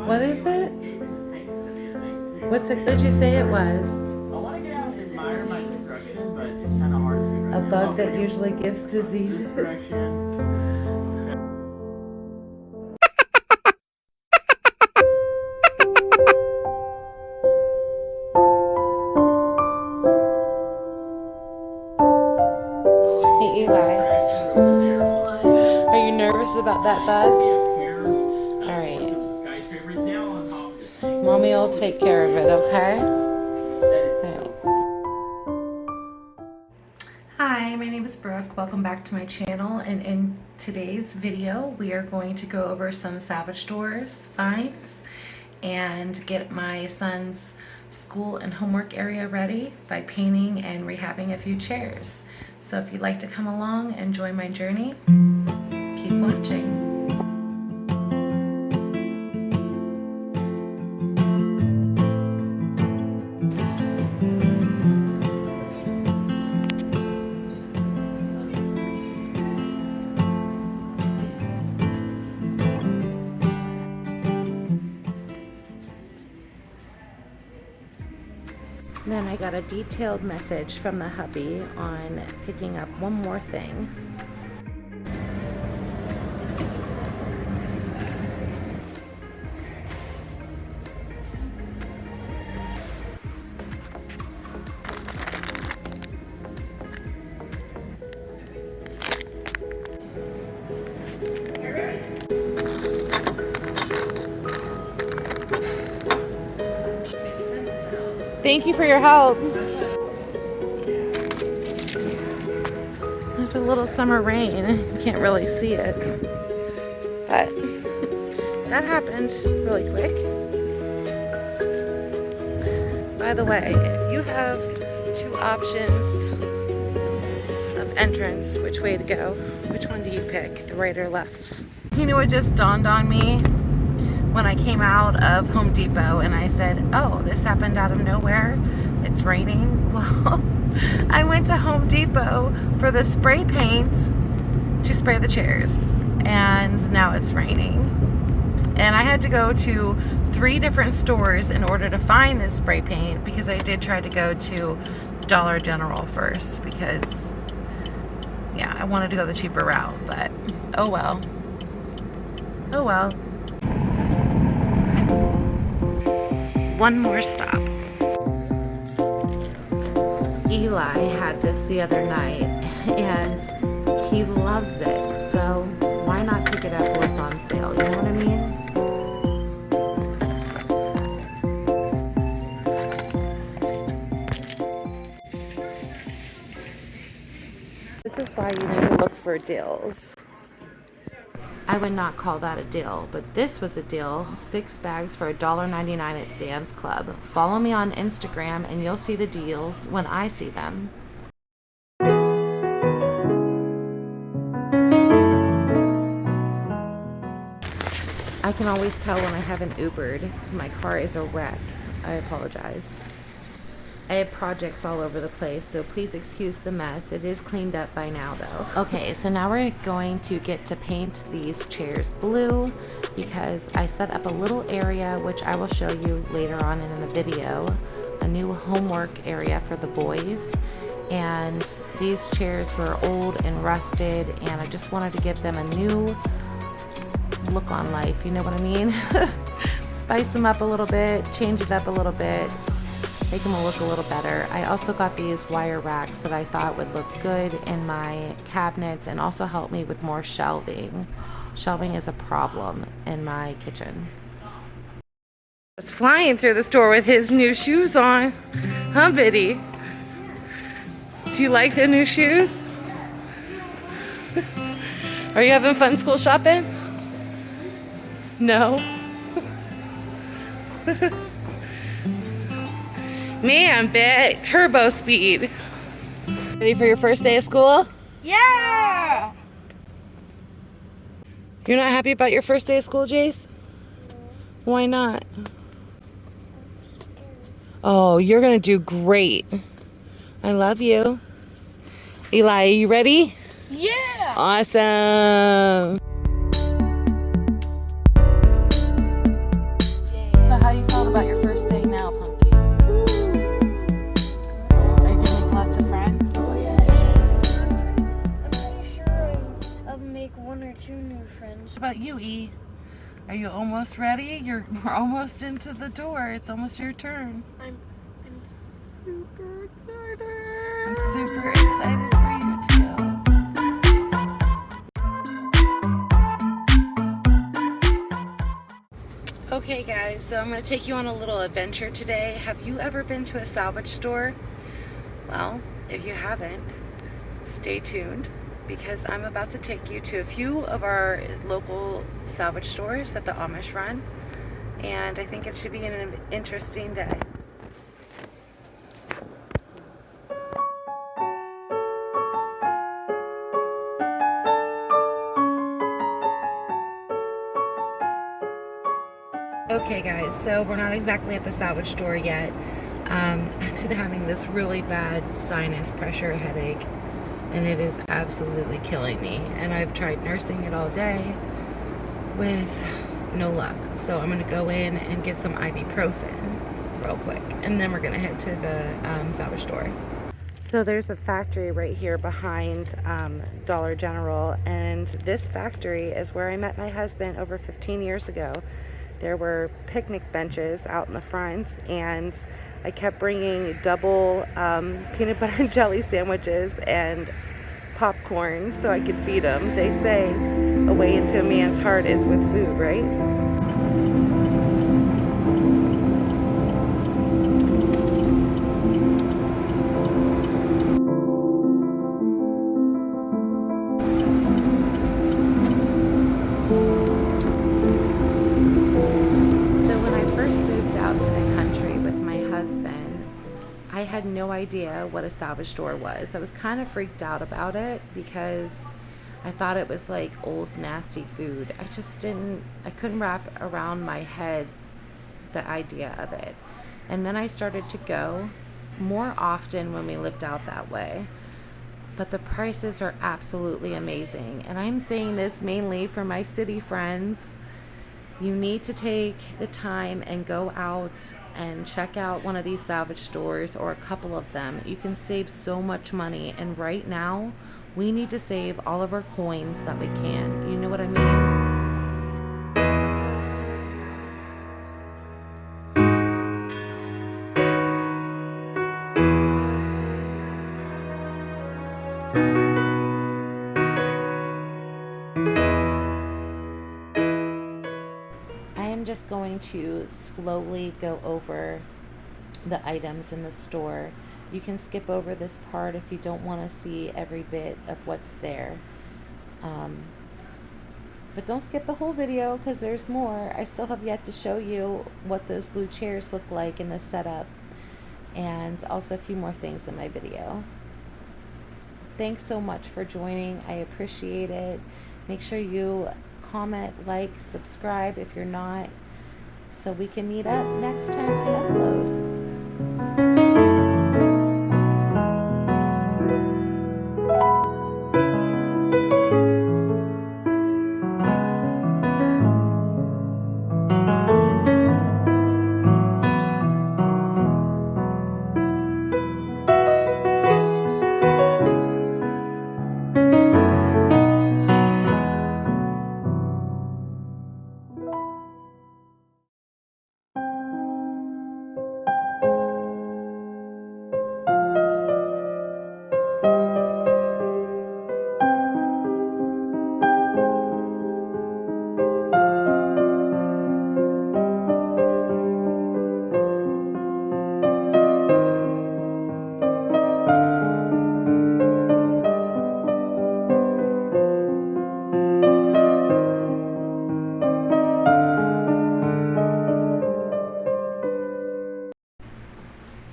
What is it? What's it? What did you say it was? I want to get out and admire my destruction, but it's kind of hard to. A bug that usually gives diseases. Hey Eli, are you nervous about that bug? All right. Mommy will take care of it, okay? Hi, my name is Brooke. Welcome back to my channel, and in today's video we are going to go over some Salvage stores finds and get my son's school and homework area ready by painting and rehabbing a few chairs. So if you'd like to come along and join my journey, keep watching. Then I got a detailed message from the hubby on picking up one more thing. Thank you for your help. There's a little summer rain. You can't really see it, but that happened really quick. By the way, if you have two options of entrance, which way to go? Which one do you pick, the right or left? You know what just dawned on me? When I came out of Home Depot and I said, oh, this happened out of nowhere, it's raining. Well, I went to Home Depot for the spray paint to spray the chairs, and now it's raining. And I had to go to 3 different stores in order to find this spray paint, because I did try to go to Dollar General first, because yeah, I wanted to go the cheaper route, but oh well. Oh well. One more stop. Eli had this the other night and he loves it, so why not pick it up when it's on sale? You know what I mean? This is why you need to look for deals. I would not call that a deal, but this was a deal. 6 bags for $1.99 at Sam's Club. Follow me on Instagram and you'll see the deals when I see them. I can always tell when I haven't Ubered. My car is a wreck. I apologize. I have projects all over the place, so please excuse the mess. It is cleaned up by now, though. Okay, so now we're going to get to paint these chairs blue, because I set up a little area, which I will show you later on in the video, a new homework area for the boys. And these chairs were old and rusted, and I just wanted to give them a new look on life, you know what I mean? Spice them up a little bit, change it up a little bit, make them look a little better. I also got these wire racks that I thought would look good in my cabinets and also help me with more shelving. Shelving is a problem in my kitchen. He's flying through the store with his new shoes on. Huh, Biddy? Do you like the new shoes? Are you having fun school shopping? No? Man, big turbo speed. Ready for your first day of school? Yeah! You're not happy about your first day of school, Jace? Why not? Oh, you're gonna do great. I love you. Eli, are you ready? Yeah! Awesome. Are you almost ready? We're almost into the door. It's almost your turn. I'm super excited. I'm super excited for you too. Okay guys, so I'm going to take you on a little adventure today. Have you ever been to a salvage store? Well, if you haven't, stay tuned because I'm about to take you to a few of our local salvage stores that the Amish run, and I think it should be an interesting day. Okay guys, so we're not exactly at the salvage store yet. I've been having this really bad sinus pressure headache and it is absolutely killing me, and I've tried nursing it all day with no luck. So I'm gonna go in and get some ibuprofen real quick and then we're gonna head to the salvage store. So there's a factory right here behind Dollar General, and this factory is where I met my husband over 15 years ago. There were picnic benches out in the front, and I kept bringing double peanut butter and jelly sandwiches and popcorn so I could feed them. They say a way into a man's heart is with food, right? I had no idea what a salvage store was. I was kind of freaked out about it because I thought it was like old nasty food. I couldn't wrap around my head the idea of it. And then I started to go more often when we lived out that way. But the prices are absolutely amazing. And I'm saying this mainly for my city friends. You need to take the time and go out and check out one of these salvage stores or a couple of them. You can save so much money, and right now we need to save all of our coins that we can. You know what I mean? Just going to slowly go over the items in the store. You can skip over this part if you don't want to see every bit of what's there, but don't skip the whole video because there's more. I still have yet to show you what those blue chairs look like in the setup, and also a few more things in my video. Thanks so much for joining. I appreciate it. Make sure you comment, like, subscribe if you're not, so we can meet up next time I upload.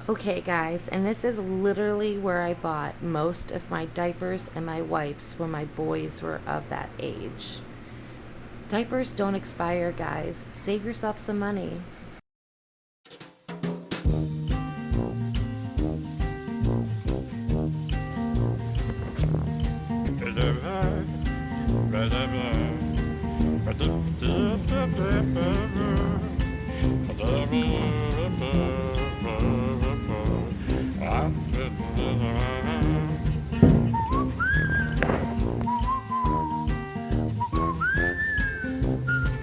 Okay guys, and this is literally where I bought most of my diapers and my wipes when my boys were of that age. Diapers don't expire, guys. Save yourself some money.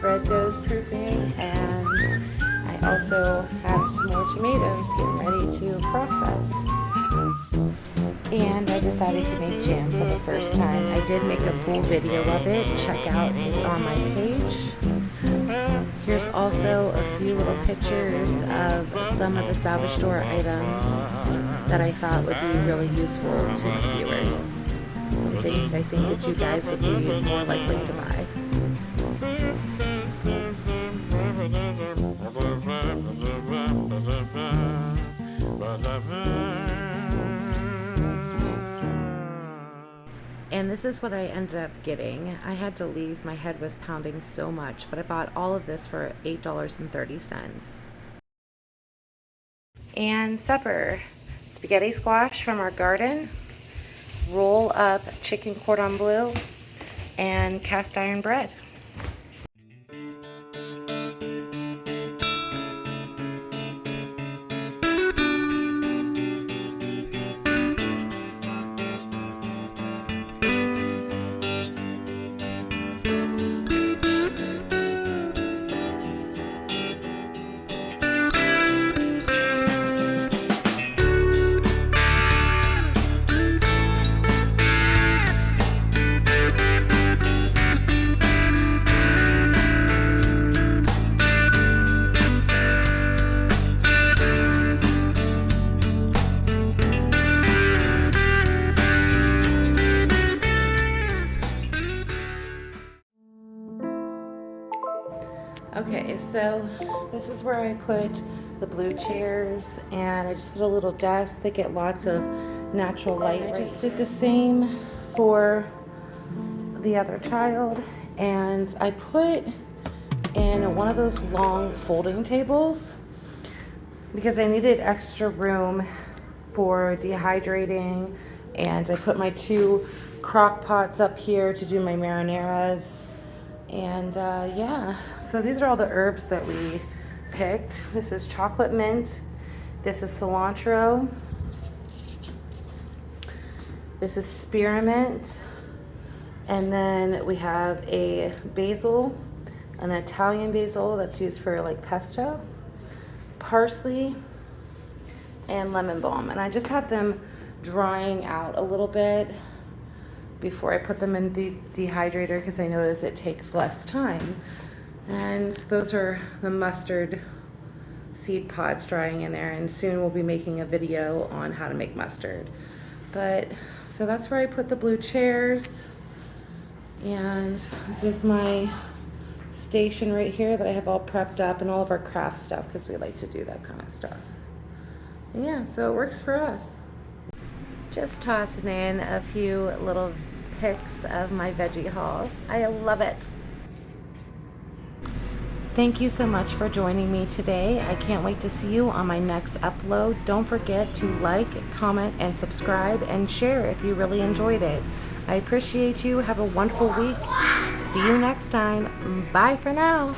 Bread goes compost proofing, and I also have some more tomatoes getting ready to process. And I decided to make jam for the first time. I did make a full video of it. Check out it on my page. Here's also a few little pictures of some of the Salvage store items that I thought would be really useful to the viewers. Some things that I think that you guys would be more likely to buy. And this is what I ended up getting. I had to leave, my head was pounding so much, but I bought all of this for $8.30. And supper, spaghetti squash from our garden, roll up chicken cordon bleu, and cast iron bread. Okay, so this is where I put the blue chairs, and I just put a little desk to get lots of natural light. I just did the same for the other child, and I put in one of those long folding tables because I needed extra room for dehydrating, and I put my 2 crock pots up here to do my marinaras. And yeah, so these are all the herbs that we picked. This is chocolate mint. This is cilantro. This is spearmint. And then we have a basil, an Italian basil that's used for like pesto, parsley, and lemon balm. And I just have them drying out a little bit before I put them in the dehydrator because I notice it takes less time. And those are the mustard seed pods drying in there, and soon we'll be making a video on how to make mustard. But so that's where I put the blue chairs, and this is my station right here that I have all prepped up, and all of our craft stuff because we like to do that kind of stuff. And yeah, so it works for us. Just tossing in a few little pics of my veggie haul. I love it. Thank you so much for joining me today. I can't wait to see you on my next upload. Don't forget to like, comment, and subscribe, and share if you really enjoyed it. I appreciate you. Have a wonderful week. See you next time. Bye for now.